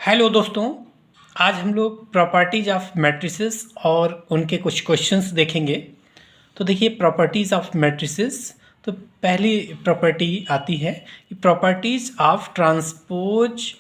Hello दोस्तों, आज हम लोग प्रॉपर्टीज ऑफ मैट्रिसेस और उनके कुछ क्वेश्चंस देखेंगे। तो देखिए प्रॉपर्टीज ऑफ मैट्रिसेस। तो पहली प्रॉपर्टी आती है कि प्रॉपर्टीज ऑफ ट्रांसपोज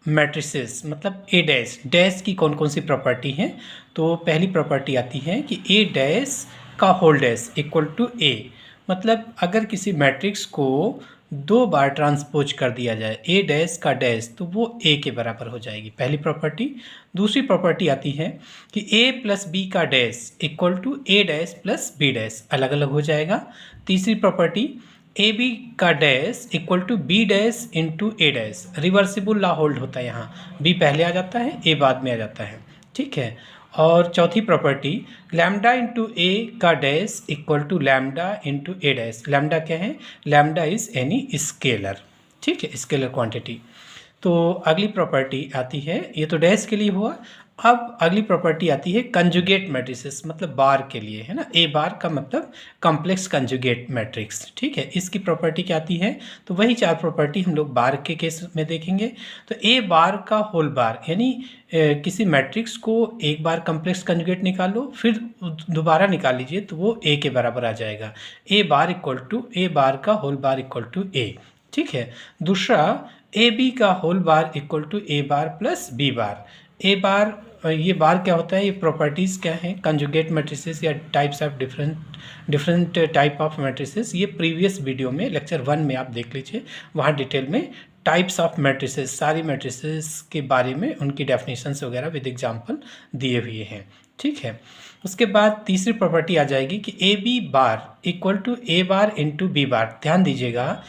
मैट्रिसेस मतलब ए डैश डैश की कौन कौन सी प्रॉपर्टी हैं। तो पहली प्रॉपर्टी आती है कि ए डैश का होल डैश इक्वल टू ए, मतलब अगर किसी मैट्रिक्स को दो बार ट्रांसपोज कर दिया जाए ए डैश का डैश तो वो ए के बराबर हो जाएगी, पहली प्रॉपर्टी। दूसरी प्रॉपर्टी आती है कि ए प्लस बी का dash equal to A dash plus B dash, अलग अलग हो जाएगा। तीसरी प्रॉपर्टी ए बी का dash equal to B dash into A dash, reversible law hold होता है, यहाँ बी पहले आ जाता है ए बाद में आ जाता है, ठीक है। और चौथी प्रॉपर्टी लैम्डा इंटू ए का dash equal to lambda into A dash. Lambda क्या है? लैम्डा इज एनी स्केलर, ठीक है, स्केलर क्वांटिटी। तो अगली प्रॉपर्टी आती है, ये तो डैश के लिए हुआ। अब अगली प्रॉपर्टी आती है कंजुगेट मैट्रिसेस, मतलब बार के लिए, है ना। ए बार का मतलब कॉम्प्लेक्स कंजुगेट मैट्रिक्स, ठीक है। इसकी प्रॉपर्टी क्या आती है? तो वही चार प्रॉपर्टी हम लोग बार के केस में देखेंगे। तो ए बार का होल बार यानी किसी मैट्रिक्स को एक बार कॉम्प्लेक्स कंजुगेट निकालो फिर दोबारा निकाल लीजिए तो वो ए के बराबर आ जाएगा। ए बार इक्वल टू ए बार का whole bar equal to A, ठीक है। दूसरा ए बी का whole bar equal to A bar plus B bar. A bar, ये बार क्या होता है, ये प्रॉपर्टीज़ क्या हैं कंजुगेट मैट्रिसेस या types of different type of matrices. ये प्रीवियस वीडियो में लेक्चर 1 में आप देख लीजिए, वहाँ डिटेल में टाइप्स ऑफ मैट्रिसेस, सारी मैट्रिसेस के बारे में उनकी डेफिनेशंस वगैरह विद एग्जांपल दिए हुए हैं, ठीक है। उसके बाद तीसरी प्रॉपर्टी आ जाएगी कि A B bar equal to A bar into B bar. ध्यान दीजिएगा,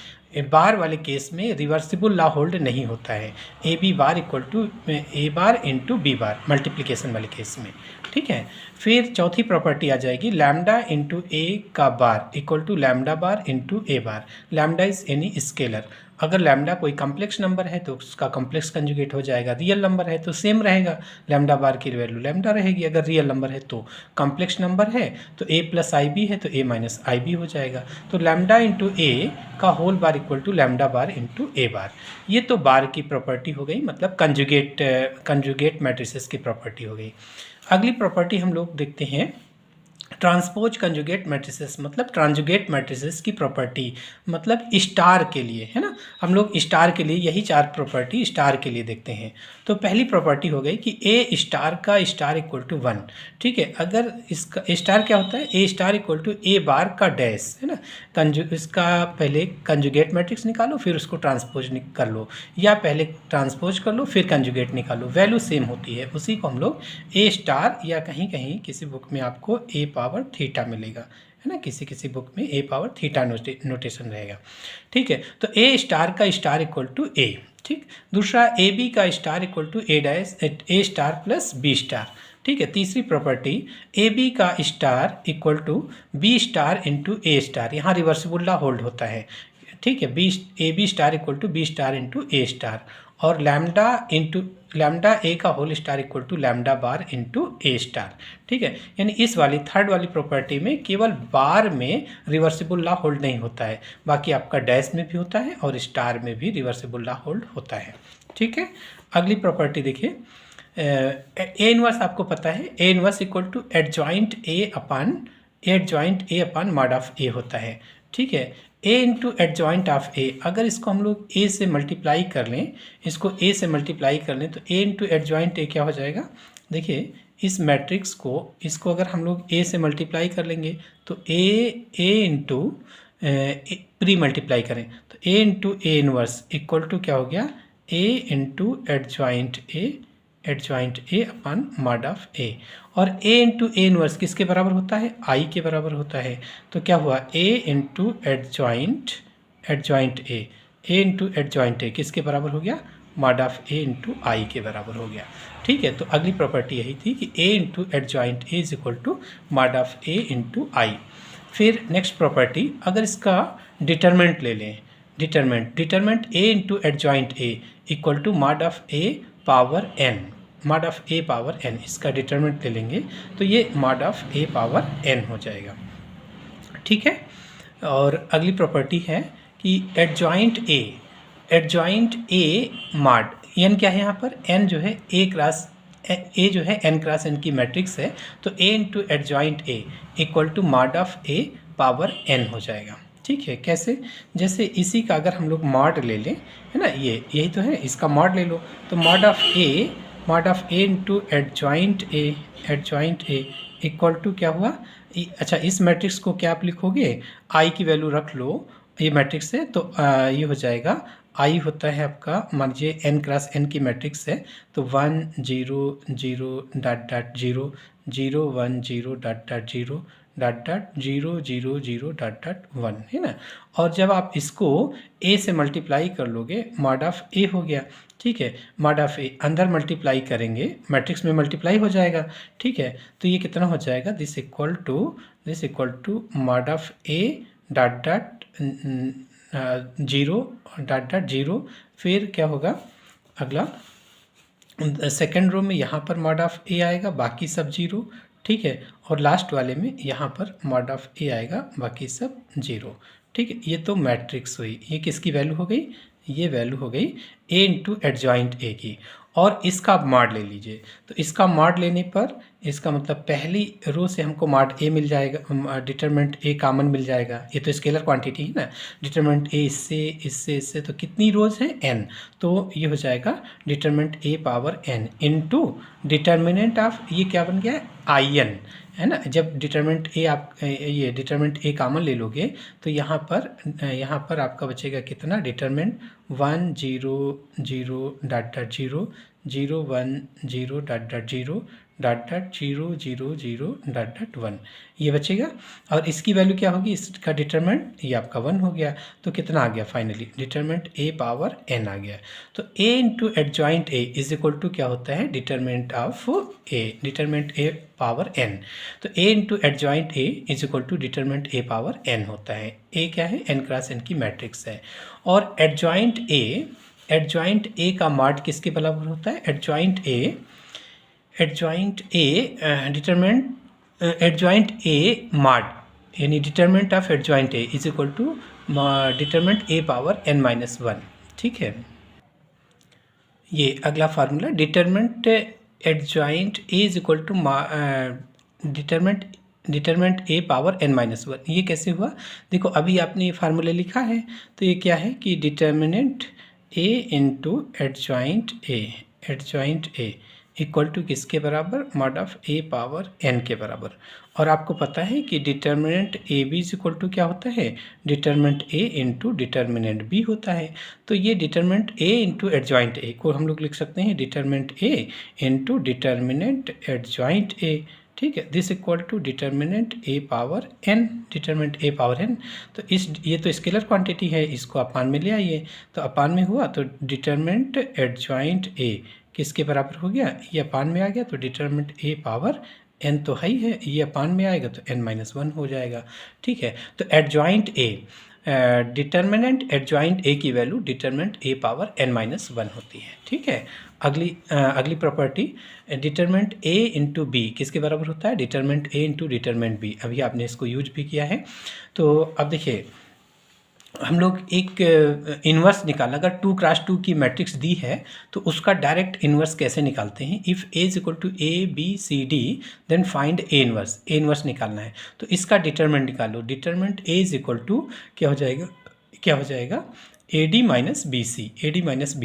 बार वाले केस में रिवर्सिबल लॉ होल्ड नहीं होता है। A B bar equal to A bar into B bar multiplication वाले केस में, ठीक है। फिर चौथी प्रॉपर्टी आ जाएगी लैम्डा इंटू ए का bar equal to lambda bar into A bar. Lambda is any scalar, अगर लैम्डा कोई कॉम्प्लेक्स नंबर है तो उसका कॉम्प्लेक्स कंजुगेट हो जाएगा, रियल नंबर है तो सेम रहेगा, लैम्डा बार की वैल्यू लैम्डा रहेगी। अगर रियल नंबर है तो कॉम्प्लेक्स नंबर है तो ए प्लस आई बी है तो ए माइनस आई बी हो जाएगा। तो लैम्डा इंटू ए का whole bar equal to lambda bar into A bar. ये तो बार की प्रॉपर्टी हो गई, मतलब कंजुगेट मैट्रिसेस की प्रॉपर्टी हो गई। अगली प्रॉपर्टी हम लोग देखते हैं ट्रांसपोज कंजुगेट मैट्रिसेस, मतलब ट्रांजुगेट मैट्रिसेस की प्रॉपर्टी, मतलब स्टार के लिए, है ना। हम लोग स्टार के लिए यही चार प्रॉपर्टी स्टार के लिए देखते हैं। तो पहली प्रॉपर्टी हो गई कि ए स्टार का स्टार इक्वल टू 1, ठीक है। अगर इसका स्टार क्या होता है, A star equal to A bar का डैश, है ना। इसका पहले कंजुगेट मैट्रिक्स निकालो फिर उसको ट्रांसपोज कर लो, या पहले ट्रांसपोज कर लो फिर कंजुगेट निकालो, वैल्यू सेम होती है। उसी को हम लोग ए स्टार, या कहीं कहीं किसी बुक में आपको ए पावर थीटा मिलेगा, है ना, किसी किसी बुक में ए पावर थीटा नोटेशन रहेगा, ठीक है। तो ए स्टार का स्टार इक्वल टू ए, ठीक। दूसरा ए बी का star equal to A dash A star plus B star, ठीक है। तीसरी प्रॉपर्टी ए बी का star equal to B star into A star, यहाँ रिवर्सिबल लॉ होल्ड होता है, ठीक है। A B star equal to B star into A star. और लैम्डा ए का whole star equal to lambda bar into A star, ठीक है। यानी इस वाली थर्ड वाली प्रॉपर्टी में केवल बार में रिवर्सिबल लॉ होल्ड नहीं होता है, बाकी आपका डैश में भी होता है और स्टार में भी रिवर्सिबल लॉ होल्ड होता है, ठीक है। अगली प्रॉपर्टी देखिए, ए इनवर्स आपको पता है, A inverse equal to adjoint A upon mod of A होता है, ठीक है। A into adjoint of A, अगर इसको हम लोग ए से मल्टीप्लाई कर लें, इसको ए से मल्टीप्लाई कर लें तो ए इंटू एडजॉइंट ए क्या हो जाएगा? देखिए इस मैट्रिक्स को, इसको अगर हम लोग ए से मल्टीप्लाई कर लेंगे तो ए इंटू प्री मल्टीप्लाई करें तो A into A inverse equal to क्या हो गया? A into adjoint A upon mod of A. और ए इंटू ए इनवर्स किसके बराबर होता है? आई के बराबर होता है। तो क्या हुआ? ए इंटू एडजॉइंट ए किसके बराबर हो गया? Mod of A into I के बराबर हो गया, ठीक है। तो अगली प्रॉपर्टी यही थी कि A into adjoint A is equal to mod of A into I. फिर नेक्स्ट प्रॉपर्टी, अगर इसका डिटरमेंट ले लें, determinant A into adjoint A equal to mod of A power N, इसका डिटरमिनेंट ले लेंगे तो ये mod of A power N हो जाएगा, ठीक है। और अगली प्रॉपर्टी है कि एडजॉइंट ए एडजॉइंट ए माड, एन क्या है यहाँ पर, एन जो है ए क्रास ए जो है एन क्रास एन की मैट्रिक्स है, तो A into adjoint A equal to mod of A power N हो जाएगा। ठीक है, कैसे, जैसे इसी का अगर हम लोग मॉड ले लें, है ना, ये यही तो है, इसका मॉड ले लो, तो mod of A into adjoint A equal to क्या हुआ, अच्छा इस मैट्रिक्स को क्या आप लिखोगे, आई की वैल्यू रख लो, ये मैट्रिक्स है तो ये हो जाएगा, आई होता है आपका, मान लीजिए एन क्रास एन की मैट्रिक्स है, तो 1 0 0 dot dot 0 0 1 0 dot dot 0 dot dot 0 0 0 dot dot 1, है ना। और जब आप इसको ए से मल्टीप्लाई कर लोगे, मॉड ऑफ ए हो गया। ठीक है, मॉड ऑफ ए अंदर मल्टीप्लाई करेंगे, मैट्रिक्स में मल्टीप्लाई हो जाएगा। ठीक है, तो ये कितना हो जाएगा, this equal to mod of A dot dot 0 dot dot 0, फिर क्या होगा अगला, सेकेंड रो में यहाँ पर मॉड ऑफ ए आएगा, बाकी सब 0। ठीक है, और लास्ट वाले में यहाँ पर मॉड ऑफ ए आएगा, बाकी सब 0। ठीक है, ये तो मैट्रिक्स हुई, ये किसकी वैल्यू हो गई, ये वैल्यू हो गई ए इंटू एडजॉइंट ए की। और इसका आप मॉड ले लीजिए, तो इसका मॉड लेने पर इसका मतलब पहली रो से हमको मॉड ए मिल जाएगा, डिटरमिनेंट ए कॉमन मिल जाएगा, ये तो स्केलर क्वांटिटी है ना, डिटरमिनेंट ए इससे तो कितनी रोज हैं, एन, तो ये हो जाएगा determinant A power n into determinant of, ये क्या बन गया, आई एन, है ना। जब डिटरमिनेंट ए आप ये डिटरमिनेंट ए कॉमन ले लोगे, तो यहाँ पर आपका बचेगा कितना, determinant 1 0 0 dot dot 0 0 1 0 dot dot 0 dot dot 0 0 0 dot dot 1, ये बचेगा। और इसकी वैल्यू क्या होगी, इसका डिटरमिनेंट ये आपका 1 हो गया, तो कितना आ गया finally, determinant A power N आ गया। तो A into adjoint A is equal to क्या होता है, determinant of A, determinant A power N, तो A into adjoint A is equal to determinant A power N होता है। ए क्या है, एन क्रॉस एन की मैट्रिक्स है। और एडजॉइंट ए का मॉड किसके बराबर होता है, adjoint A determinant adjoint A mod, यानी determinant of adjoint A is equal to determinant A power N minus 1। ठीक है, ये अगला formula, determinant adjoint A is equal to determinant A power N minus 1। ये कैसे हुआ, देखो अभी आपने ये फार्मूला लिखा है, तो ये क्या है कि determinant A into adjoint A equal to किसके बराबर, mod of A power n के बराबर। और आपको पता है कि determinant A B is equal to क्या होता है, determinant A into determinant B होता है। तो ये determinant A into adjoint A को हम लोग लिख सकते हैं determinant A into determinant adjoint A. ठीक है, this equal to determinant A power n, determinant A power N. तो ये तो स्केलर क्वांटिटी है, इसको अपान में ले आइए, तो अपान में हुआ तो डिटरमिनेंट एडजॉइंट ए किसके बराबर हो गया, ये अपान में आ गया, तो डिटरमिनेंट ए पावर एन तो है ही है, ये अपान में आएगा तो एन माइनस 1 हो जाएगा। ठीक है, तो adjoint A, determinant adjoint A की value determinant A power N minus 1 होती है। ठीक है, अगली property, determinant A into B किसके बराबर होता है, determinant A into determinant B. अभी आपने इसको यूज भी किया है। तो अब देखिए हम लोग एक इन्वर्स निकालना, अगर 2 क्रॉस 2 की मैट्रिक्स दी है तो उसका डायरेक्ट इन्वर्स कैसे निकालते हैं, if A is equal to A B C D then find A inverse निकालना है। तो इसका डिटरमिनेंट निकालो, determinant A is equal to क्या हो जाएगा A D minus B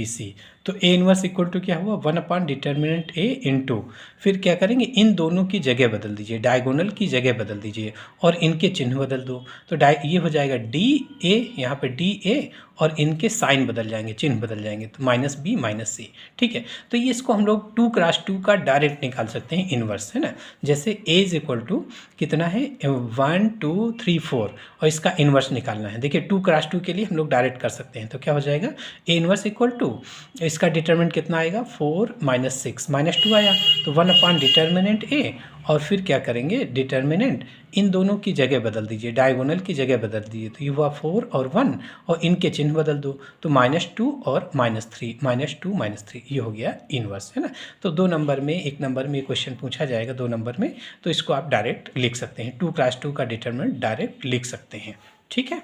C. तो ए इन्वर्स इक्वल टू क्या हुआ, 1 अपॉन डिटरमिनेंट ए इंटू, फिर क्या करेंगे, इन दोनों की जगह बदल दीजिए, डायगोनल की जगह बदल दीजिए और इनके चिन्ह बदल दो। तो ये हो जाएगा डी ए, यहाँ पे डी ए, और इनके साइन बदल जाएंगे, चिन्ह बदल जाएंगे, तो माइनस बी माइनस सी। ठीक है, तो ये इसको हम लोग 2 क्रॉस 2 का डायरेक्ट निकाल सकते हैं इन्वर्स, है ना। जैसे ए इज इक्वल टू कितना है 1 2 3 4, और इसका इन्वर्स निकालना है। देखिए 2 क्रॉस 2 के लिए हम लोग डायरेक्ट कर सकते हैं, तो क्या हो जाएगा ए इन्वर्स इक्वल टू, इसका डिटरमिनेंट कितना आएगा 4 माइनस 6 माइनस 2 आया, तो 1 अपॉन डिटरमिनेंट ए, और फिर क्या करेंगे, डिटरमिनेंट इन दोनों की जगह बदल दीजिए, डायगोनल की जगह बदल दीजिए, तो ये हुआ 4 और 1, और इनके चिन्ह बदल दो, तो -2 और -3, -2 -3, ये हो गया इन्वर्स, है ना। तो 2 नंबर में, 1 नंबर में क्वेश्चन पूछा जाएगा 2 नंबर में, तो इसको आप डायरेक्ट लिख सकते हैं, 2 क्रॉस 2 का डिटरमिनेंट डायरेक्ट लिख सकते हैं। ठीक है।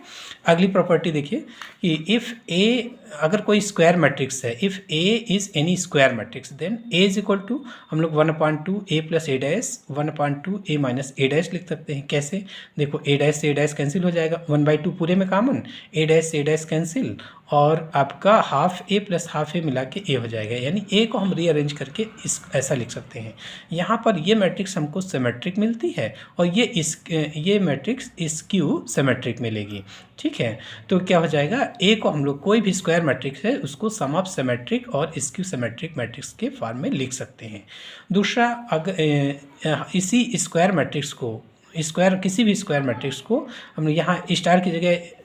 अगली प्रॉपर्टी देखिए कि इफ़ ए, अगर कोई स्क्वायर मैट्रिक्स है, if A is any square matrix then A is equal to, हम लोग 1/2 A plus A dash 1/2 A minus A dash लिख सकते हैं। कैसे? देखो ए डैश से ए डैश कैंसिल हो जाएगा, 1/2 पूरे में कॉमन, ए डैश से ए डैश कैंसिल, और आपका हाफ ए प्लस हाफ ए मिला के ए हो जाएगा। यानी ए को हम रीअरेंज करके इस ऐसा लिख सकते हैं। यहाँ पर ये मैट्रिक्स हमको सिमेट्रिक मिलती है और ये मैट्रिक्स स्क्यू सिमेट्रिक मिलेगी। ठीक है, तो क्या हो जाएगा, ए को हम लोग कोई भी स्क्वायर मैट्रिक्स है उसको सम ऑफ सिमेट्रिक और स्क्यू सिमेट्रिक मैट्रिक्स के फॉर्म में लिख सकते हैं। दूसरा, अगर इसी स्क्वायर मैट्रिक्स को, किसी भी स्क्वायर मैट्रिक्स को हम यहाँ स्टार की जगह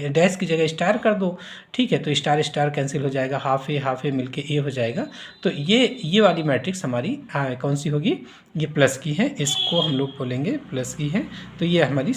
डैश की जगह स्टार कर दो। ठीक है, तो स्टार स्टार कैंसिल हो जाएगा, हाफ ए मिलके ए हो जाएगा। तो ये वाली मैट्रिक्स हमारी कौन सी होगी, ये प्लस की है, इसको हम लोग बोलेंगे प्लस की है। तो ये हमारी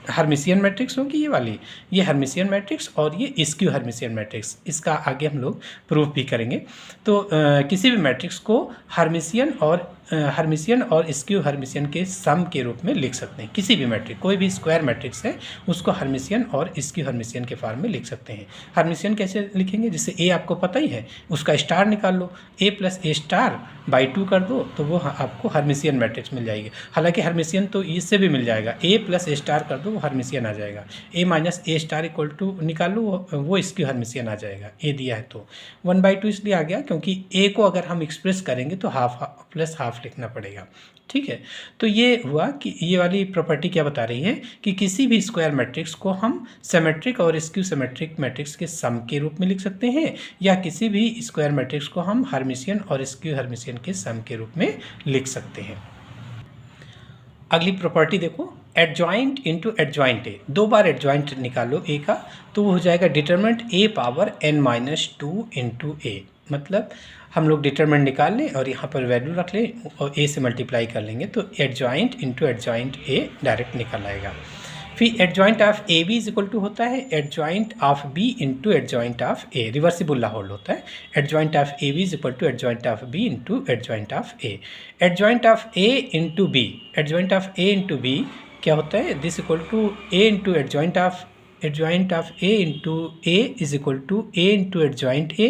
हर्मिशियन मैट्रिक्स होगी, ये वाली, ये हर्मिशियन मैट्रिक्स और ये स्क्यू हर्मिशियन मैट्रिक्स। इसका आगे हम लोग प्रूफ भी करेंगे। तो किसी भी मैट्रिक्स को हर्मिशियन और स्क्यू हर्मिशियन के सम के रूप में लिख सकते हैं। किसी भी मैट्रिक्स, कोई भी स्क्वायर मैट्रिक्स है उसको हर्मिशियन और स्क्यू हर्मिशियन के फॉर्म में लिख सकते हैं। हर्मिशियन कैसे लिखेंगे, जैसे ए आपको पता ही है, उसका स्टार निकाल लो, ए प्लस ए स्टार बाई 2 कर दो तो वो आपको हर्मिशियन मैट्रिक्स मिल जाएगी। हालांकि हर्मिशियन तो इससे भी मिल जाएगा, ए प्लस ए स्टार कर दो वो हर्मिशियन आ जाएगा, A minus A star equal to निकाल लो वो स्क्यू हर्मिशियन आ जाएगा। ए दिया है तो 1/2 इसलिए आ गया क्योंकि ए को अगर हम एक्सप्रेस करेंगे तो हाफ प्लस हाफ लिखना पड़ेगा। ठीक है, तो ये हुआ कि ये वाली प्रॉपर्टी क्या बता रही है कि किसी भी स्क्वायर मैट्रिक्स को हम सिमेट्रिक और स्क्यू सिमेट्रिक मैट्रिक्स के सम के रूप में लिख सकते हैं, या किसी भी स्क्वायर मैट्रिक्स को हम हर्मिशियन और स्क्यू हर्मिशियन के सम के रूप में लिख सकते हैं। अगली प्रॉपर्टी देखो, एडजॉइंट इंटू एडजॉइंट ए, 2 बार एडजॉइंट निकालो ए का तो वो हो जाएगा determinant A power n-2 into A. मतलब हम लोग डिटरमिनेंट निकाल लें और यहाँ पर वैल्यू रख लें और ए से मल्टीप्लाई कर लेंगे तो adjoint into adjoint A direct निकल आएगा। फिर adjoint of A B is equal to होता है adjoint of B into adjoint of A, reversible hold होता है। Adjoint of A B is equal to adjoint of B into adjoint of A. Adjoint of A into B, adjoint of A into B क्या होता है, this equal to A into adjoint of A into A is equal to A into adjoint A,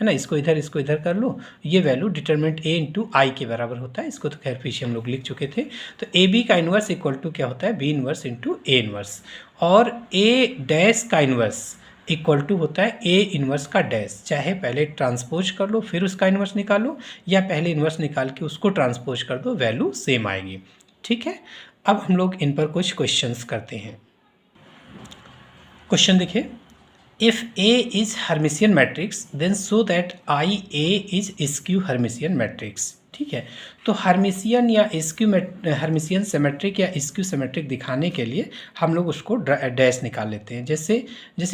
है ना। इसको इधर कर लो, ये value determinant A into I के बराबर होता है। इसको तो खैर पीछे हम लोग लिख चुके थे। तो ए बी का इन्वर्स इक्वल टू क्या होता है, B inverse into A inverse, और ए डैश का इन्वर्स इक्वल टू होता है ए इन्वर्स का डैश। चाहे पहले ट्रांसपोज कर लो फिर उसका इन्वर्स निकालो, या पहले इन्वर्स निकाल के उसको ट्रांसपोज कर दो, वैल्यू सेम आएगी। ठीक है, अब हम लोग इन पर कुछ क्वेश्चंस करते हैं। क्वेश्चन देखिए, if A is Hermitian matrix then so that I A is skew Hermitian matrix. ठीक है, तो हर्मिशियन या हर्मिशियन सिमेट्रिक या स्क्यू सिमेट्रिक दिखाने के लिए हम लोग उसको डैश निकाल लेते हैं। जैसे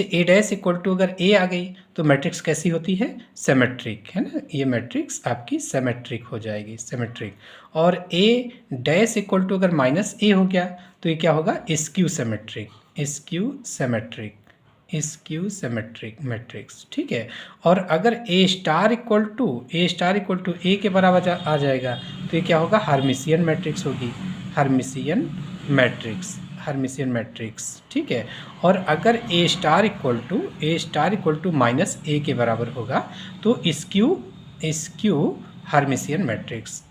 ए डैश इक्वल टू अगर ए आ गई तो मैट्रिक्स कैसी होती है, सिमेट्रिक, है ना। ये मैट्रिक्स आपकी सिमेट्रिक हो जाएगी, सिमेट्रिक। और ए डैश इक्वल टू अगर माइनस ए हो गया तो ये क्या होगा, skew symmetric, skew symmetric matrix. ठीक है, और अगर ए स्टार इक्वल टू ए के बराबर आ जाएगा तो ये क्या होगा, हर्मिशियन मैट्रिक्स होगी, हर्मिशियन मैट्रिक्स। ठीक है, और अगर ए स्टार इक्वल टू माइनस ए के बराबर होगा तो skew Hermitian matrix,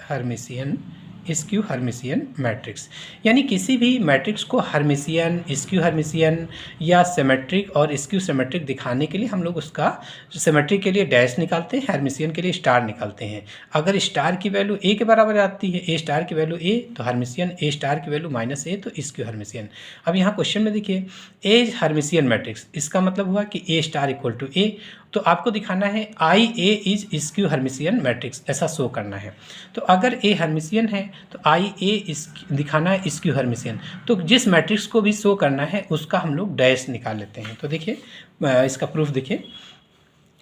skew Hermitian matrix. यानी किसी भी मैट्रिक्स को हर्मिशियन, स्क्यू हर्मिशियन या सिमेट्रिक और स्क्यू सिमेट्रिक दिखाने के लिए हम लोग उसका सिमेट्रिक के लिए डैश निकालते हैं, हर्मिशियन के लिए स्टार निकालते हैं। अगर स्टार की वैल्यू ए के बराबर आती है, ए स्टार की वैल्यू ए तो हर्मिशियन, ए स्टार की वैल्यू माइनस ए तो स्क्यू हर्मिशियन। अब यहाँ क्वेश्चन में देखिए, ए इज हर्मिशियन मैट्रिक्स, इसका मतलब हुआ कि ए स्टार इक्वल टू ए, तो आपको दिखाना है आई A is skew Hermitian matrix, ऐसा शो करना है। तो अगर ए हर्मिशियन है तो आई ए दिखाना है स्क्यू हर्मिशियन, तो जिस मैट्रिक्स को भी शो करना है उसका हम लोग डैश निकाल लेते हैं। तो देखिए इसका प्रूफ देखिए,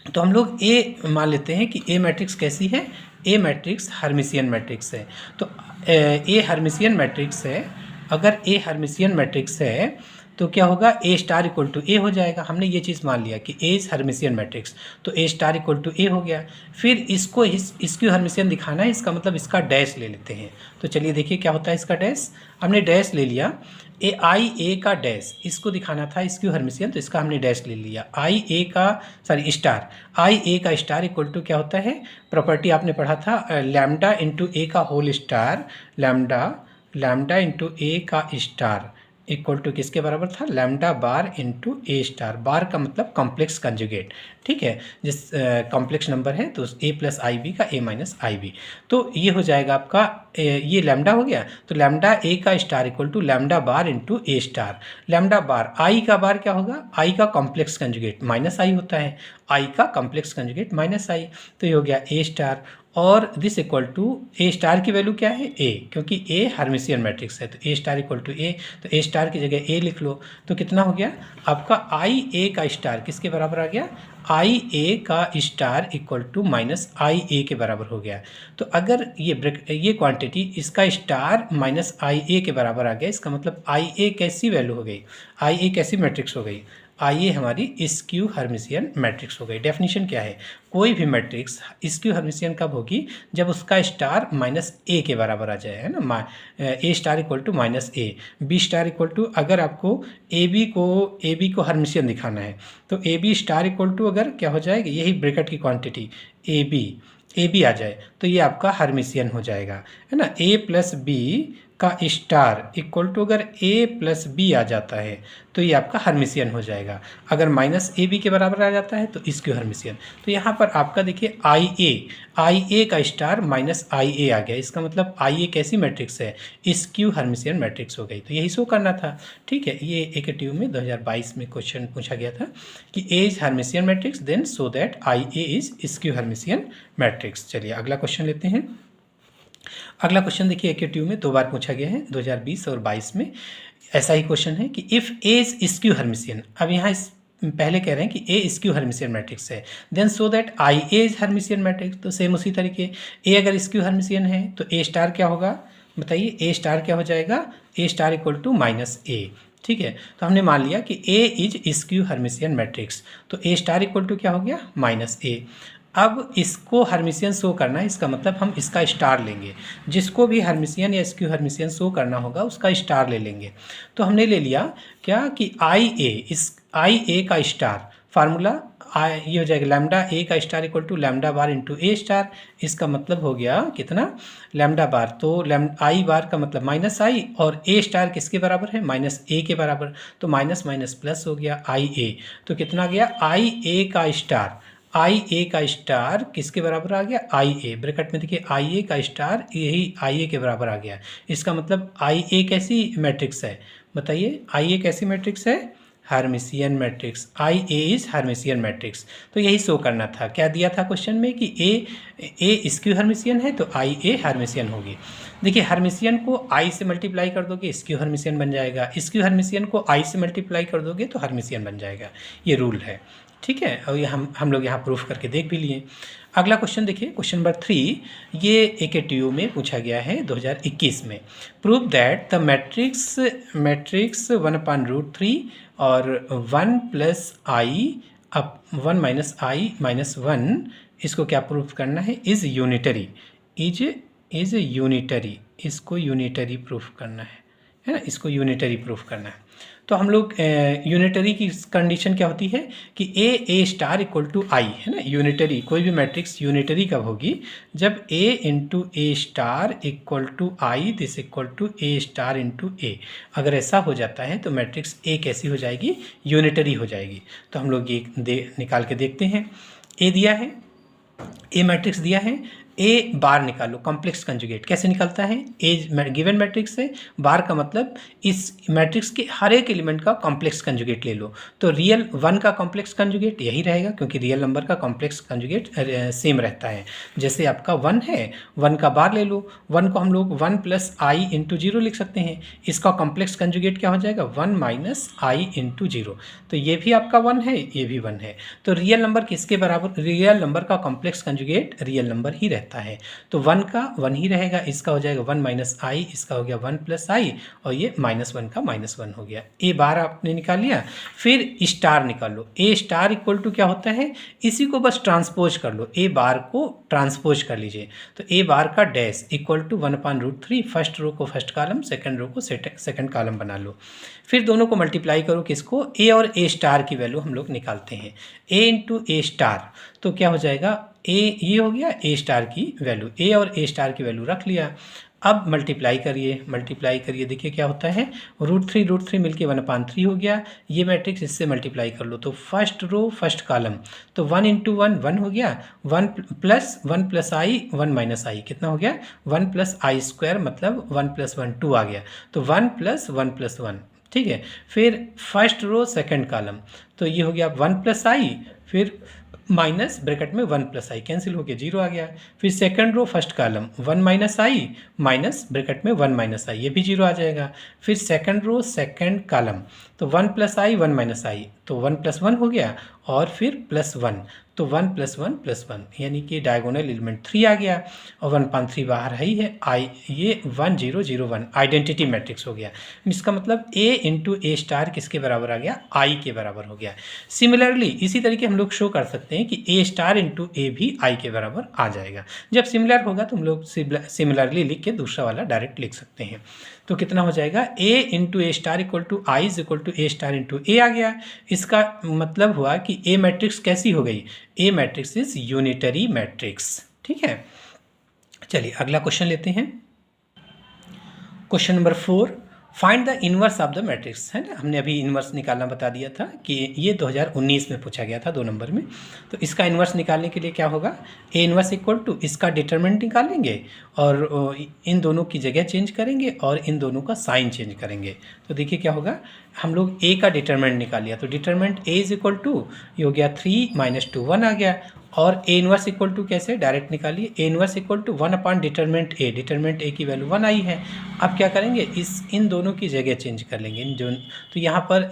तो हम लोग ए मान लेते हैं कि ए मैट्रिक्स कैसी है, ए मैट्रिक्स हर्मिशियन मैट्रिक्स है। तो ए हर्मिशियन मैट्रिक्स है, अगर ए हर्मिशियन मैट्रिक्स है तो क्या होगा, ए स्टार इक्वल टू ए हो जाएगा। हमने ये चीज़ मान लिया कि ए इज हर्मिशियन मैट्रिक्स, तो ए स्टार इक्वल टू ए हो गया। फिर इसको स्क्यू हर्मिशियन दिखाना है, इसका मतलब इसका डैश ले लेते हैं। तो चलिए देखिए क्या होता है इसका डैश। हमने डैश ले लिया, ए का डैश इसको दिखाना था स्क्यू हर्मिशियन, तो इसका हमने डैश ले लिया। आई ए का स्टार इक्वल टू क्या होता है, प्रॉपर्टी आपने पढ़ा था लैम्डा इंटू ए का whole star, lambda into A का स्टार इक्वल टू किसके बराबर था, lambda bar into A star. बार का मतलब कॉम्प्लेक्स कंजुगेट, ठीक है, जिस कॉम्प्लेक्स नंबर है तो ए प्लस आई बी का ए माइनस आई बी। तो ये हो जाएगा आपका ये लैम्डा हो गया, तो लैम्डा ए का star equal to lambda bar into A star. Lambda bar, I का बार क्या होगा, आई का कॉम्प्लेक्स कंजुगेट माइनस आई होता है, आई का कॉम्प्लेक्स कंजुगेट माइनस आई, तो ये हो गया ए स्टार। और this equal to A star की वैल्यू क्या है, ए, क्योंकि ए हर्मिशियन मैट्रिक्स है, तो A star equal to A, तो ए स्टार की जगह ए लिख लो। तो कितना हो गया आपका आई ए का स्टार किसके बराबर आ गया, आई ए का स्टार इक्वल टू माइनस आई ए के बराबर हो गया। तो अगर ये क्वांटिटी इसका स्टार माइनस आई ए के बराबर आ गया, इसका मतलब आई ए कैसी वैल्यू हो गई, आई ए कैसी मैट्रिक्स हो गई, आई ए हमारी स्क्यू हर्मिशियन मैट्रिक्स हो गई। डेफिनेशन क्या है, कोई भी मैट्रिक्स स्क्यू हर्मिशियन कब होगी, जब उसका स्टार माइनस ए के बराबर आ जाए, है ना, A star equal to minus A, B star equal to, अगर आपको ए बी को हर्मिशियन दिखाना है तो A B star equal to अगर क्या हो जाएगा, यही ब्रैकेट की क्वांटिटी ए बी आ जाए तो ये आपका हर्मिशियन हो जाएगा, है ना। ए प्लस बी का स्टार इक्वल टू अगर ए प्लस बी आ जाता है तो ये आपका हर्मिशियन हो जाएगा। अगर माइनस ए बी के बराबर आ जाता है तो इसक्यू हर्मिशियन। तो यहाँ पर आपका देखिए आई ए का स्टार माइनस आई ए आ गया, इसका मतलब आई ए कैसी मैट्रिक्स है, स्क्यू हर्मिशियन मैट्रिक्स हो गई। तो यही शो करना था, ठीक है। ये AKTU में 2022 में क्वेश्चन पूछा गया था कि A is Hermitian matrix then so that I A is skew Hermitian matrix. चलिए अगला क्वेश्चन लेते हैं। अगला क्वेश्चन देखिए AKTU में 2 बार पूछा गया है, 2020 और 22 में ऐसा ही क्वेश्चन है कि if A is skew Hermitian. अब यहाँ इस पहले कह रहे हैं कि ए स्क्यू हर्मिशियन मैट्रिक्स है, then so that I A is Hermitian matrix. तो सेम उसी तरीके ए अगर स्क्यू हर्मिशियन है तो ए स्टार क्या होगा, बताइए, ए स्टार क्या हो जाएगा, ए स्टार इक्वल टू माइनस ए, ठीक है। तो हमने मान लिया कि A is skew Hermitian matrix, तो ए स्टार इक्वल टू क्या हो गया, माइनस ए। अब इसको हर्मिशियन शो करना है, इसका मतलब हम इसका स्टार लेंगे, जिसको भी हर्मिशियन या स्क्यू हर्मिशियन शो करना होगा उसका स्टार ले लेंगे। तो हमने ले लिया क्या कि आई ए का स्टार फार्मूला ये हो जाएगा लैम्डा ए का star equal to lambda bar into A star. इसका मतलब हो गया कितना, लैम्डा बार, तो आई बार का मतलब माइनस आई, और ए स्टार किसके बराबर है, माइनस ए के बराबर, तो माइनस माइनस प्लस हो गया आई ए। तो कितना गया, आई ए का स्टार किसके बराबर आ गया, आई ए, ब्रैकेट में देखिए आई ए का स्टार यही आई ए के बराबर आ गया। इसका मतलब आई ए कैसी मैट्रिक्स है, बताइए, आई ए कैसी मैट्रिक्स है, Hermitian matrix. I A is Hermitian matrix. तो यही शो करना था, क्या दिया था क्वेश्चन में कि ए स्क्यू हर्मिशियन है तो आई ए हर्मिशियन होगी। देखिए हर्मिशियन को आई से मल्टीप्लाई कर दोगे स्क्यू हर्मिशियन बन जाएगा, स्क्यू हर्मिशियन को आई से मल्टीप्लाई कर दोगे तो हर्मिशियन बन जाएगा, ये रूल है, ठीक है। और ये हम लोग यहाँ प्रूफ करके देख भी लिए। अगला क्वेश्चन देखिए, क्वेश्चन नंबर 3, ये AKTU में पूछा गया है 2021 में। प्रूव दैट द मैट्रिक्स 1/√3 और 1 plus I up 1 minus I minus 1, इसको क्या प्रूफ करना है, इज़ यूनिटरी, इज यूनिटरी, इसको यूनिटरी प्रूफ करना है ना, इसको यूनिटरी प्रूफ करना है। तो हम लोग यूनिटरी की कंडीशन क्या होती है कि ए स्टार इक्वल टू आई, है ना। यूनिटरी, कोई भी मैट्रिक्स यूनिटरी कब होगी, जब A into A star equal to I this equal to A star into A. अगर ऐसा हो जाता है तो मैट्रिक्स ए कैसी हो जाएगी, यूनिटरी हो जाएगी। तो हम लोग ये निकाल के देखते हैं। ए दिया है, ए मैट्रिक्स दिया है, ए बार निकालो, कॉम्प्लेक्स कंजुगेट कैसे निकलता है, ए गिवन मैट्रिक्स है, बार का मतलब इस मैट्रिक्स के हर एक एलिमेंट का कॉम्प्लेक्स कंजुगेट ले लो। तो रियल 1 का कॉम्प्लेक्स कंजुगेट यही रहेगा, क्योंकि रियल नंबर का कॉम्प्लेक्स कंजुगेट सेम रहता है। जैसे आपका 1 है, 1 का बार ले लो, 1 को हम लोग 1 प्लस आई इंटू 0 लिख सकते हैं। इसका कॉम्प्लेक्स कंजुगेट क्या हो जाएगा, 1 माइनस आई इंटू 0। तो ये भी आपका 1 है, ये भी 1 है। तो रियल नंबर किसके बराबर, रियल नंबर का कॉम्प्लेक्स कंजुगेट रियल नंबर ही रहता है। रहता है, तो 1 का 1 ही रहेगा, इसका हो जाएगा 1 माइनस आई, इसका हो गया 1 प्लस आई, और ये -1 का -1 हो गया। ए बार आपने निकाल लिया, फिर स्टार निकाल लो। ए स्टार इक्वल टू क्या होता है, इसी को बस ट्रांसपोज कर लो, ए बार को ट्रांसपोज कर लीजिए, तो ए बार का dash equal to 1/√3, first row को फर्स्ट कॉलम, सेकंड रो को सेकंड कॉलम बना लो। फिर दोनों को मल्टीप्लाई करो, किसको, ए और ए स्टार की वैल्यू हम लोग निकालते हैं, ए इंटू ए स्टार, तो क्या हो जाएगा, ए ये हो गया ए स्टार की वैल्यू, ए और ए स्टार की वैल्यू रख लिया। अब मल्टीप्लाई करिए, देखिए क्या होता है, √3 मिलके 1/3 हो गया। ये मैट्रिक्स इससे मल्टीप्लाई कर लो, तो फर्स्ट रो फर्स्ट कॉलम, तो 1 इंटू 1 1 हो गया, 1 प्लस आई 1 माइनस आई, कितना हो गया, 1 प्लस आई स्क्वायर, मतलब 1 प्लस 1 2 आ गया, तो 1 प्लस 1, ठीक है। फिर फर्स्ट रो सेकंड कॉलम, तो ये हो गया 1 प्लस आई, फिर माइनस ब्रैकेट में 1 प्लस आई, कैंसिल हो गया 0 आ गया। फिर second row first column 1 minus I, minus bracket में 1 माइनस आई, ये भी 0 आ जाएगा। फिर सेकंड रो सेकंड कॉलम, तो 1 प्लस आई 1 माइनस आई, तो 1 प्लस 1 हो गया, और फिर प्लस 1, तो 1 प्लस 1 प्लस 1, यानी कि डायगोनल एलिमेंट 3 आ गया, और 1/3 बाहर है ही है, आई ये 1 0 0 1 आइडेंटिटी मैट्रिक्स हो गया। इसका मतलब ए इंटू ए स्टार किसके बराबर आ गया, आई के बराबर हो गया। सिमिलरली इसी तरीके हम लोग शो कर सकते हैं कि ए स्टार इंटू ए भी आई के बराबर आ जाएगा। जब सिमिलर होगा तो हम लोग सिमिलरली लिख के दूसरा वाला डायरेक्ट लिख सकते हैं। तो कितना हो जाएगा, A into A star equal to I is equal to A star into A आ गया। इसका मतलब हुआ कि ए मैट्रिक्स कैसी हो गई, ए मैट्रिक्स इज यूनिटरी मैट्रिक्स, ठीक है। चलिए अगला क्वेश्चन लेते हैं, question number 4, find the inverse of the matrix, है ना, हमने अभी इनवर्स निकालना बता दिया था कि ये 2019 में पूछा गया था 2 नंबर में। तो इसका इनवर्स निकालने के लिए क्या होगा, ए इनवर्स इक्वल टू इसका डिटरमिनेंट निकालेंगे, और इन दोनों की जगह चेंज करेंगे, और इन दोनों का साइन चेंज करेंगे। तो देखिए क्या होगा, हम लोग ए का डिटरमिनेंट निकाल लिया, तो determinant A is equal to ये हो गया 3 - 2 1 आ गया, और ए इनवर्स इक्वल टू कैसे डायरेक्ट निकालिए, A inverse equal to 1 upon determinant A की वैल्यू 1 आई है। अब क्या करेंगे, इन दोनों की जगह चेंज कर लेंगे, इन जो, तो यहाँ पर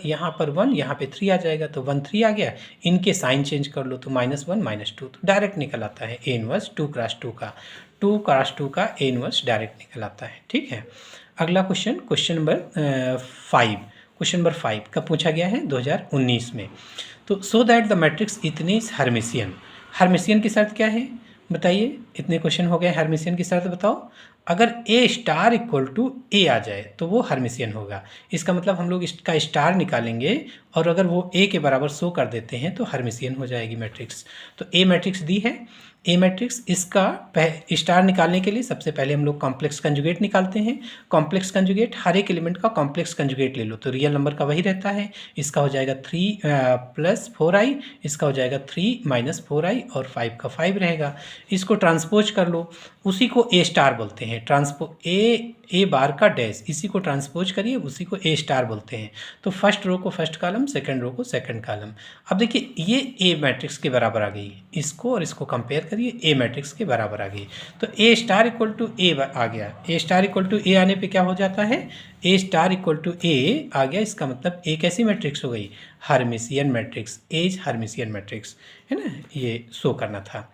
1, यहाँ पे 3 आ जाएगा, तो 1 3 आ गया, इनके साइन चेंज कर लो, तो -1 - 2, तो डायरेक्ट निकल आता है ए इनवर्स 2 क्रॉस 2 का, 2 क्रॉस 2 का ए इनवर्स डायरेक्ट निकल आता है, ठीक है। अगला क्वेश्चन, क्वेश्चन नंबर 5 कब पूछा गया है, 2019 में। तो सो दैट द मैट्रिक्स इतनी हर्मिशियन, हर्मिशियन की शर्त क्या है बताइए, इतने क्वेश्चन हो गए, हर्मिशियन की शर्त बताओ। अगर ए स्टार इक्वल टू ए आ जाए तो वो हर्मिशियन होगा। इसका मतलब हम लोग इसका स्टार निकालेंगे, और अगर वो ए के बराबर शो कर देते हैं तो हर्मिशियन हो जाएगी मैट्रिक्स। तो ए मैट्रिक्स दी है, ए मैट्रिक्स, इसका स्टार निकालने के लिए सबसे पहले हम लोग कॉम्प्लेक्स कंजुगेट निकालते हैं। कॉम्प्लेक्स कंजुगेट, हर एक एलिमेंट का कॉम्प्लेक्स कंजुगेट ले लो, तो रियल नंबर का वही रहता है। इसका हो जाएगा 3 + 4i, इसका हो जाएगा 3 - 4i, और 5 का 5 रहेगा। इसको ट्रांसपोज कर लो, उसी को ए स्टार बोलते हैं। ए बार का डैश, इसी को ट्रांसपोज करिए, उसी को ए स्टार बोलते हैं। तो फर्स्ट रो को फर्स्ट कॉलम, सेकंड रो को सेकंड कॉलम। अब देखिए ये ए मैट्रिक्स के बराबर आ गई, इसको और इसको कंपेयर करिए, ए मैट्रिक्स के बराबर आ गई। तो A star equal to A आ गया, A star equal to A आने पे क्या हो जाता है, A star equal to A आ गया। इसका मतलब ए कैसी मैट्रिक्स हो गई, Hermitian matrix, as Hermitian matrix, है ना, ये शो करना था।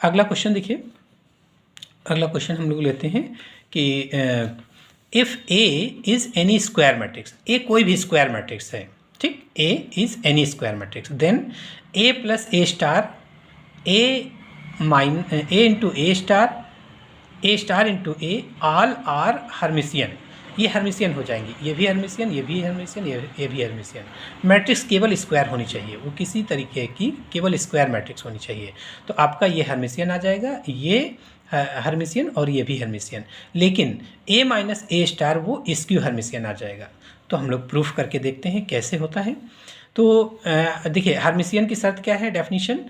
अगला क्वेश्चन देखिए, अगला क्वेश्चन हम लोग लेते हैं कि if A is any square matrix, A कोई भी स्क्वायर मैट्रिक्स है, ठीक, A is any square matrix, then A plus A star, A into A star into A, all are Hermitian, ये हर्मिशियन हो जाएंगी, ये भी हर्मिशियन, ये भी हर्मिशियन, ये भी हर्मिशियन। मैट्रिक्स केवल स्क्वायर होनी चाहिए, वो किसी तरीके की केवल स्क्वायर मैट्रिक्स होनी चाहिए। तो आपका ये हर्मिशियन आ जाएगा, ये हर्मिशियन और ये भी हर्मिशियन, लेकिन ए माइनस ए स्टार वो स्क्यू हर्मिशियन आ जाएगा। तो हम लोग प्रूफ करके देखते हैं कैसे होता है। तो देखिए हर्मिशियन की शर्त क्या है, definition,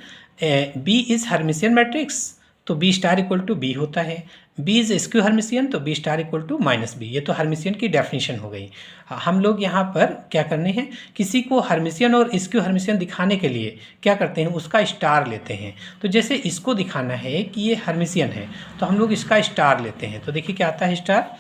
B is Hermitian matrix, तो B star equal to B होता है। बी इज स्क्यू हर्मिशियन, तो B star equal to -b, ये तो हर्मिशियन की डेफिनेशन हो गई। हम लोग यहाँ पर क्या करने हैं, किसी को हर्मिशियन और स्क्यू हर्मिशियन दिखाने के लिए क्या करते हैं, उसका स्टार लेते हैं। तो जैसे इसको दिखाना है कि ये हर्मिशियन है, तो हम लोग इसका स्टार लेते हैं। तो देखिए क्या आता है star,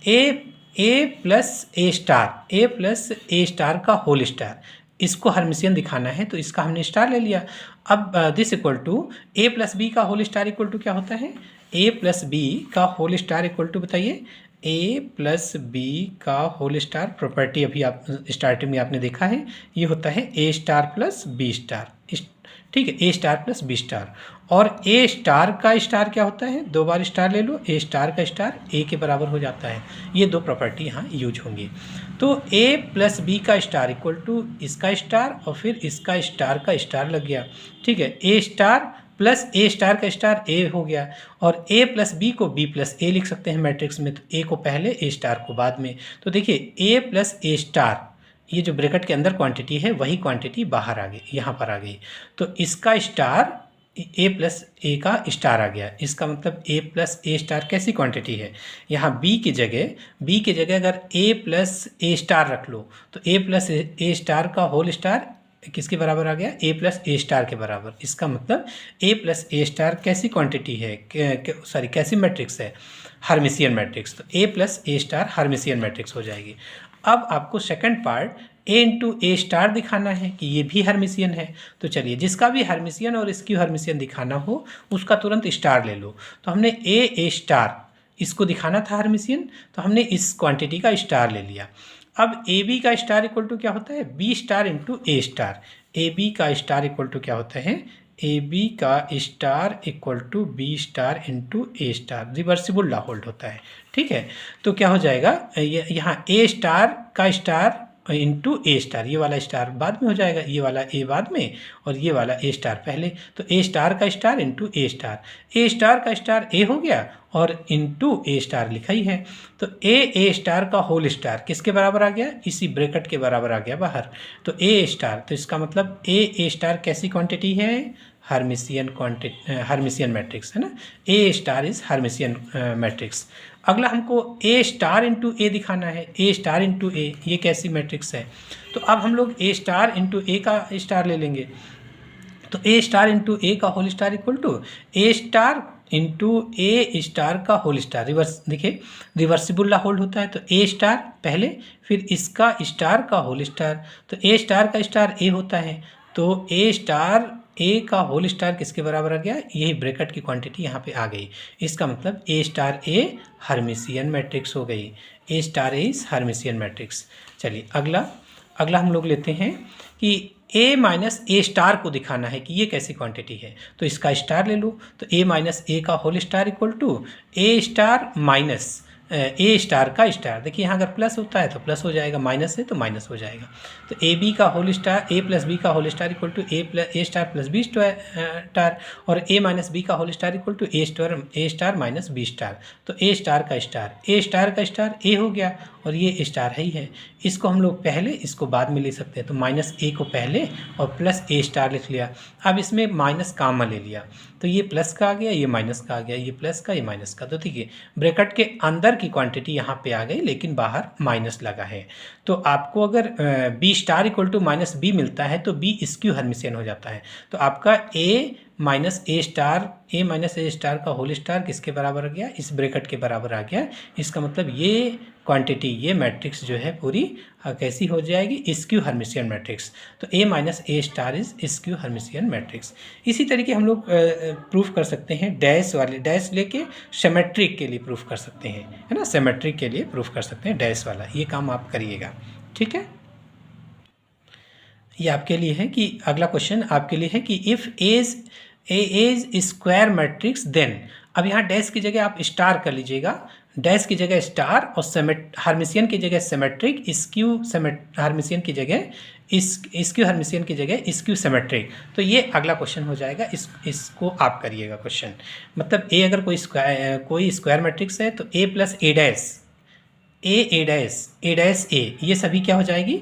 A plus A star, A plus A star का होल स्टार, इसको हर्मिशियन दिखाना है तो इसका हमने स्टार ले लिया। अब this equal to A plus B का होल स्टार इक्वल टू क्या होता है, ए प्लस बी का होल स्टार इक्वल टू बताइए, ए प्लस बी का होल स्टार प्रॉपर्टी अभी आप स्टार्टिंग में आपने देखा है, ये होता है A star plus B star, ठीक है, A star plus B star. और ए स्टार का स्टार क्या होता है, दो बार स्टार ले लो, ए स्टार का स्टार ए के बराबर हो जाता है। ये दो प्रॉपर्टी यहाँ यूज होंगी। तो ए प्लस बी का स्टार इक्वल टू इसका स्टार और फिर इसका स्टार का स्टार लग गया, ठीक है, A star plus A star का स्टार ए हो गया। और ए प्लस बी को बी प्लस ए लिख सकते हैं मैट्रिक्स में, तो ए को पहले ए स्टार को बाद में। तो देखिए ए प्लस ए स्टार, ये जो ब्रैकेट के अंदर क्वांटिटी है वही क्वांटिटी बाहर आ गई, यहाँ पर आ गई। तो इसका स्टार ए प्लस ए का स्टार आ गया। इसका मतलब ए प्लस ए स्टार कैसी क्वांटिटी है, यहाँ बी की जगह अगर ए प्लस ए स्टार रख लो तो ए प्लस ए स्टार का होल स्टार किसके बराबर आ गया, ए प्लस ए स्टार के बराबर। इसका मतलब ए प्लस ए स्टार कैसी क्वांटिटी है, कैसी मैट्रिक्स है, हर्मिशियन मैट्रिक्स। तो ए plus A star Hermitian matrix हो जाएगी। अब आपको second part A into A star दिखाना है कि ये भी हर्मिशियन है। तो चलिए, जिसका भी हर्मिशियन और स्क्यू हर्मिशियन दिखाना हो उसका तुरंत स्टार ले लो। तो हमने ए स्टार इसको दिखाना था हर्मिशियन, तो हमने इस क्वांटिटी का स्टार ले लिया। अब ए बी का स्टार इक्वल टू क्या होता है, B star into A star. A B का स्टार इक्वल टू क्या होता है, ए बी का star equal to B star into A star, reversible law hold होता है, ठीक है। तो क्या हो जाएगा, यहाँ ए स्टार का स्टार इंटू ए स्टार, ये वाला स्टार बाद में हो जाएगा, ये वाला ए बाद में और ये वाला ए स्टार पहले। तो ए स्टार का स्टार इंटू ए स्टार का स्टार ए हो गया और इंटू ए स्टार लिखा ही है। तो ए स्टार का होल स्टार किसके बराबर आ गया, इसी ब्रैकेट के बराबर आ गया बाहर। तो ए स्टार, तो इसका मतलब ए स्टार कैसी क्वांटिटी है, हर्मिशियन मैट्रिक्स है ना, A star is Hermitian matrix. अगला हमको ए स्टार इंटू ए दिखाना है, ए स्टार इंटू ए, ये कैसी मैट्रिक्स है। तो अब हम लोग ए स्टार इंटू ए का स्टार ले लेंगे। तो ए स्टार इंटू ए का whole star equal to A star into A star का होल स्टार, रिवर्स देखिए रिवर्सिबल लॉ होल्ड होता है। तो ए स्टार पहले फिर इसका स्टार का होल स्टार, तो ए स्टार का स्टार ए होता है, तो ए स्टार ए का होल स्टार किसके बराबर आ गया, यही ब्रैकेट की क्वांटिटी यहाँ पे आ गई। इसका मतलब A star A Hermitian matrix हो गई, A star A is Hermitian matrix. चलिए अगला हम लोग लेते हैं कि ए माइनस ए स्टार को दिखाना है कि ये कैसी क्वांटिटी है। तो इसका स्टार ले लो, तो ए माइनस ए का whole star equal to A star minus A star का स्टार। देखिए यहाँ अगर प्लस होता है तो प्लस हो जाएगा, माइनस है तो माइनस हो जाएगा। तो ए बी का whole star, A plus B का whole star equal to A star plus B star, और ए माइनस बी का whole star equal to A star minus B star. तो ए स्टार का star ए हो गया और ये स्टार है ही है। इसको हम लोग पहले इसको बाद में ले सकते हैं, तो माइनस ए को पहले और प्लस ए स्टार लिख लिया। अब इसमें माइनस कामा ले लिया, तो ये प्लस का आ गया, ये माइनस का आ गया, ये प्लस का, ये माइनस का। तो देखिए ब्रैकेट के अंदर की क्वांटिटी यहाँ पे आ गई लेकिन बाहर माइनस लगा है। तो आपको अगर B star equal to minus B मिलता है तो बी स्क्यू हर्मिशियन हो जाता है। तो आपका ए माइनस ए स्टार का होल स्टार किसके बराबर आ गया, इस ब्रैकेट के बराबर आ गया। इसका मतलब ये क्वांटिटी, ये मैट्रिक्स जो है पूरी कैसी हो जाएगी, स्क्यू हर्मिशियन मैट्रिक्स। तो A minus A star is skew Hermitian matrix. इसी तरीके हम लोग प्रूफ कर सकते हैं, डैश लेके सिमेट्रिक के लिए प्रूफ कर सकते हैं, है ना, सिमेट्रिक के लिए प्रूफ कर सकते हैं डैश वाला। ये काम आप करिएगा, ठीक है। ये आपके लिए है कि अगला क्वेश्चन आपके लिए है कि if A is square matrix then, अब यहाँ डैश की जगह आप स्टार कर लीजिएगा, डैश की जगह स्टार और हर्मिशियन की जगह सिमेट्रिक, स्क्यू हर्मिशियन की जगह स्क्यू हर्मिशियन की जगह स्क्यू सिमेट्रिक। तो ये अगला क्वेश्चन हो जाएगा, इसको आप करिएगा क्वेश्चन। मतलब ए अगर कोई स्क्वायर मैट्रिक्स है तो ए प्लस ए डैश ए ये सभी क्या हो जाएगी,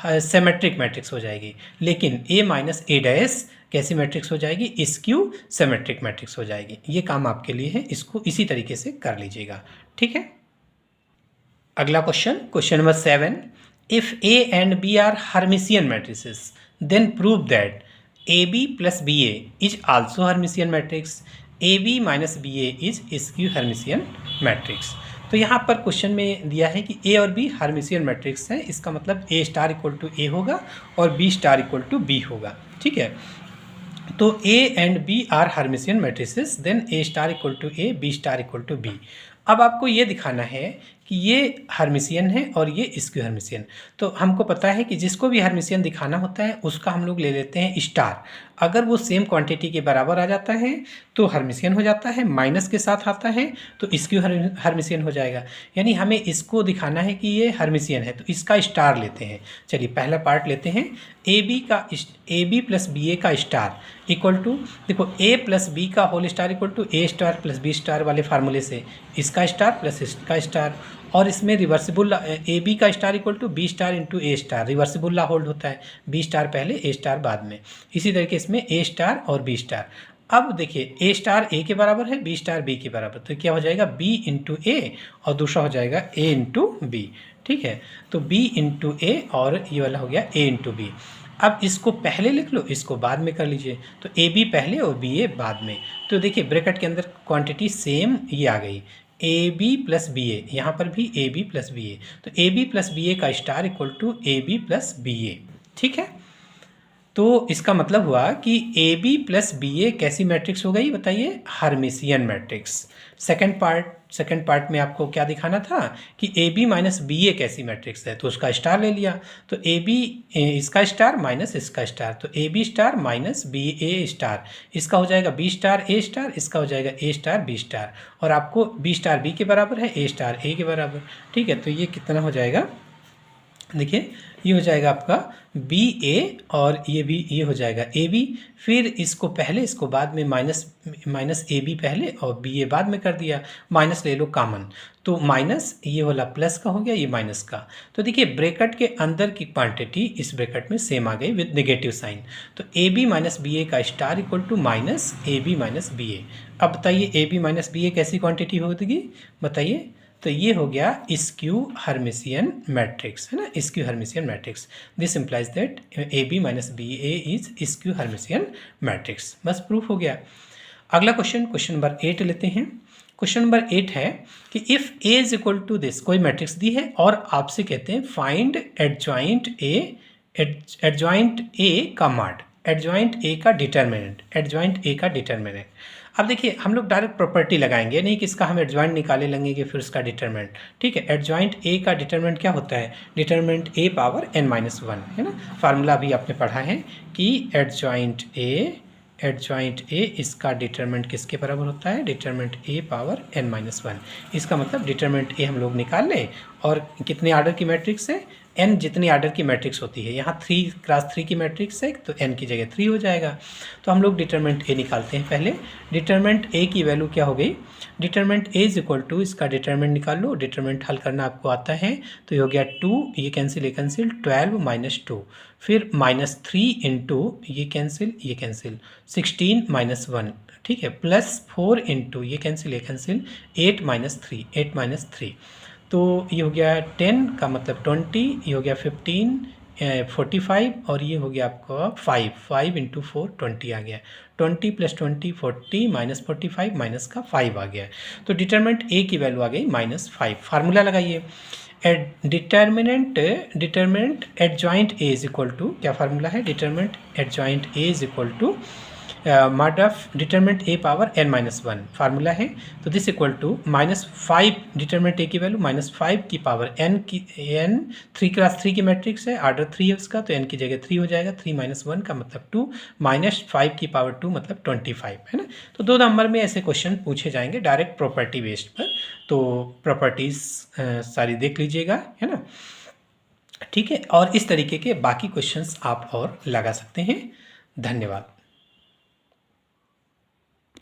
सिमेट्रिक मैट्रिक्स हो जाएगी। लेकिन ए माइनस ए डैश कैसी मैट्रिक्स हो जाएगी, स्क्यू सिमेट्रिक मैट्रिक्स हो जाएगी। ये काम आपके लिए है, इसको इसी तरीके से कर लीजिएगा, ठीक है। अगला question number 7, if A and B are Hermitian matrices then prove that A B plus B A is also Hermitian matrix, A B minus B A is skew Hermitian matrix. तो यहाँ पर क्वेश्चन में दिया है कि ए और B Hermitian matrix है, इसका मतलब A star equal to A होगा और B star equal to B होगा। ठीक है, तो A and B are Hermitian matrices, then A star equal to A, B star equal to B. अब आपको ये दिखाना है कि ये हर्मिशियन है और ये स्क्यू हर्मिशियन। तो हमको पता है कि जिसको भी हर्मिशियन दिखाना होता है उसका हम लोग ले लेते हैं स्टार। अगर वो सेम क्वांटिटी के बराबर आ जाता है तो हर्मिशियन हो जाता है, माइनस के साथ आता है तो स्क्यू हर्मिशियन हो जाएगा। यानी हमें इसको दिखाना है कि ये हर्मिशियन है तो इसका स्टार लेते हैं। चलिए पहला पार्ट लेते हैं, A B plus B A का स्टार इक्वल टू, देखो ए प्लस बी का whole star equal to A star plus B star वाले फार्मूले से इसका स्टार प्लस इसका स्टार, और इसमें रिवर्सिबल ए बी का star equal to B star into A star, reversible law hold होता है, बी स्टार पहले ए स्टार बाद में। इसी तरीके इसमें ए स्टार और बी स्टार। अब देखिए ए स्टार ए के बराबर है, बी स्टार बी के बराबर, तो क्या हो जाएगा बी इंटू ए और दूसरा हो जाएगा ए इंटू बी। ठीक है, तो बी इंटू ए और ये वाला हो गया ए इंटू बी। अब इसको पहले लिख लो, इसको बाद में कर लीजिए, तो ए बी पहले और बी ए बाद में। तो देखिए ब्रैकेट के अंदर क्वांटिटी सेम ये आ गई, A B plus B A, यहाँ पर भी A B plus B A, तो A B plus B A का star equal to A B plus B A. ठीक है, तो इसका मतलब हुआ कि A B plus B A कैसी मैट्रिक्स हो गई बताइए, हर्मिशियन मैट्रिक्स। सेकंड पार्ट में आपको क्या दिखाना था कि A B minus B A कैसी मैट्रिक्स है, तो उसका स्टार ले लिया, तो ए बी इसका स्टार माइनस इसका स्टार, तो A B star minus B A star, इसका हो जाएगा बी स्टार ए स्टार, इसका हो जाएगा ए स्टार बी स्टार, और आपको बी स्टार बी के बराबर है, ए स्टार ए के बराबर। ठीक है, तो ये कितना हो जाएगा, देखिए ये हो जाएगा आपका बी ए और ये हो जाएगा ए बी, फिर इसको पहले इसको बाद में माइनस ए बी पहले और बी ए बाद में कर दिया, माइनस ले लो कॉमन, तो माइनस ये वाला प्लस का हो गया, ये माइनस का। तो देखिए ब्रैकेट के अंदर की क्वांटिटी इस ब्रैकेट में सेम आ गई विद नेगेटिव साइन, तो A B minus B A का star equal to minus A B minus B A. अब बताइए A B minus B A कैसी क्वांटिटी होगी बताइए, तो ये हो गया स्क्यू हर्मिशियन मैट्रिक्स, है ना, skew Hermitian matrix. This implies that A B minus B A is skew Hermitian matrix. बस प्रूफ हो गया। अगला क्वेश्चन नंबर 8 लेते हैं। क्वेश्चन नंबर 8 है कि if A is equal to this, कोई मैट्रिक्स दी है और आपसे कहते हैं फाइंड एडजॉइंट ए का मॉड, एडजॉइंट ए का डिटर्मिनेंट। अब देखिए हम लोग डायरेक्ट प्रॉपर्टी लगाएंगे, नहीं कि इसका हम एडजॉइंट निकाले लेंगे फिर उसका डिटरमिनेंट। ठीक है, एडजॉइंट ए का डिटरमिनेंट क्या होता है, determinant A power n minus 1, है ना, फार्मूला भी आपने पढ़ा है कि एडजॉइंट ए इसका डिटरमिनेंट किसके बराबर होता है, determinant A power n minus 1। इसका मतलब डिटरमिनेंट ए हम लोग निकाल लें, और कितने आर्डर की मैट्रिक्स है, n जितनी आर्डर की मैट्रिक्स होती है, यहाँ 3 क्रॉस 3 की मैट्रिक्स है तो n की जगह 3 हो जाएगा। तो हम लोग डिटरमिनेंट ए निकालते हैं पहले। डिटरमिनेंट ए की वैल्यू क्या हो गई, determinant A is equal to, इसका डिटरमिनेंट निकाल लो, डिटरमिनेंट हल करना आपको आता है, तो ये हो गया 2, ये कैंसिल 12 माइनस 2, फिर माइनस 3 इंटू ये कैंसिल 16 माइनस 1, ठीक है, प्लस 4 इंटू ये कैंसिल 8 माइनस 3, तो ये हो गया 10 का मतलब 20, ये हो गया 15 45, और ये हो गया आपका 5 इंटू 4 20 आ गया, 20 प्लस 20 40 माइनस 45 माइनस का 5 आ गया। तो डिटरमिनेंट ए की वैल्यू आ गई -5। फार्मूला लगाइए, determinant adjoint A is equal to, क्या फार्मूला है, determinant adjoint A is equal to mod of determinant A power n minus 1 formula है, तो this equal to -5, determinant A की वैल्यू -5 की power n 3 cross 3 की matrix है, order 3 है उसका, तो n की जगह 3 हो जाएगा, 3 माइनस 1 का मतलब 2, -5 की पावर 2 मतलब 25, है ना। तो 2 नंबर में ऐसे क्वेश्चन पूछे जाएंगे डायरेक्ट प्रॉपर्टी बेस्ड पर, तो प्रॉपर्टीज़ सारी देख लीजिएगा, है ना, ठीक है। और इस तरीके के बाकी क्वेश्चंस आप और लगा सकते हैं। धन्यवाद।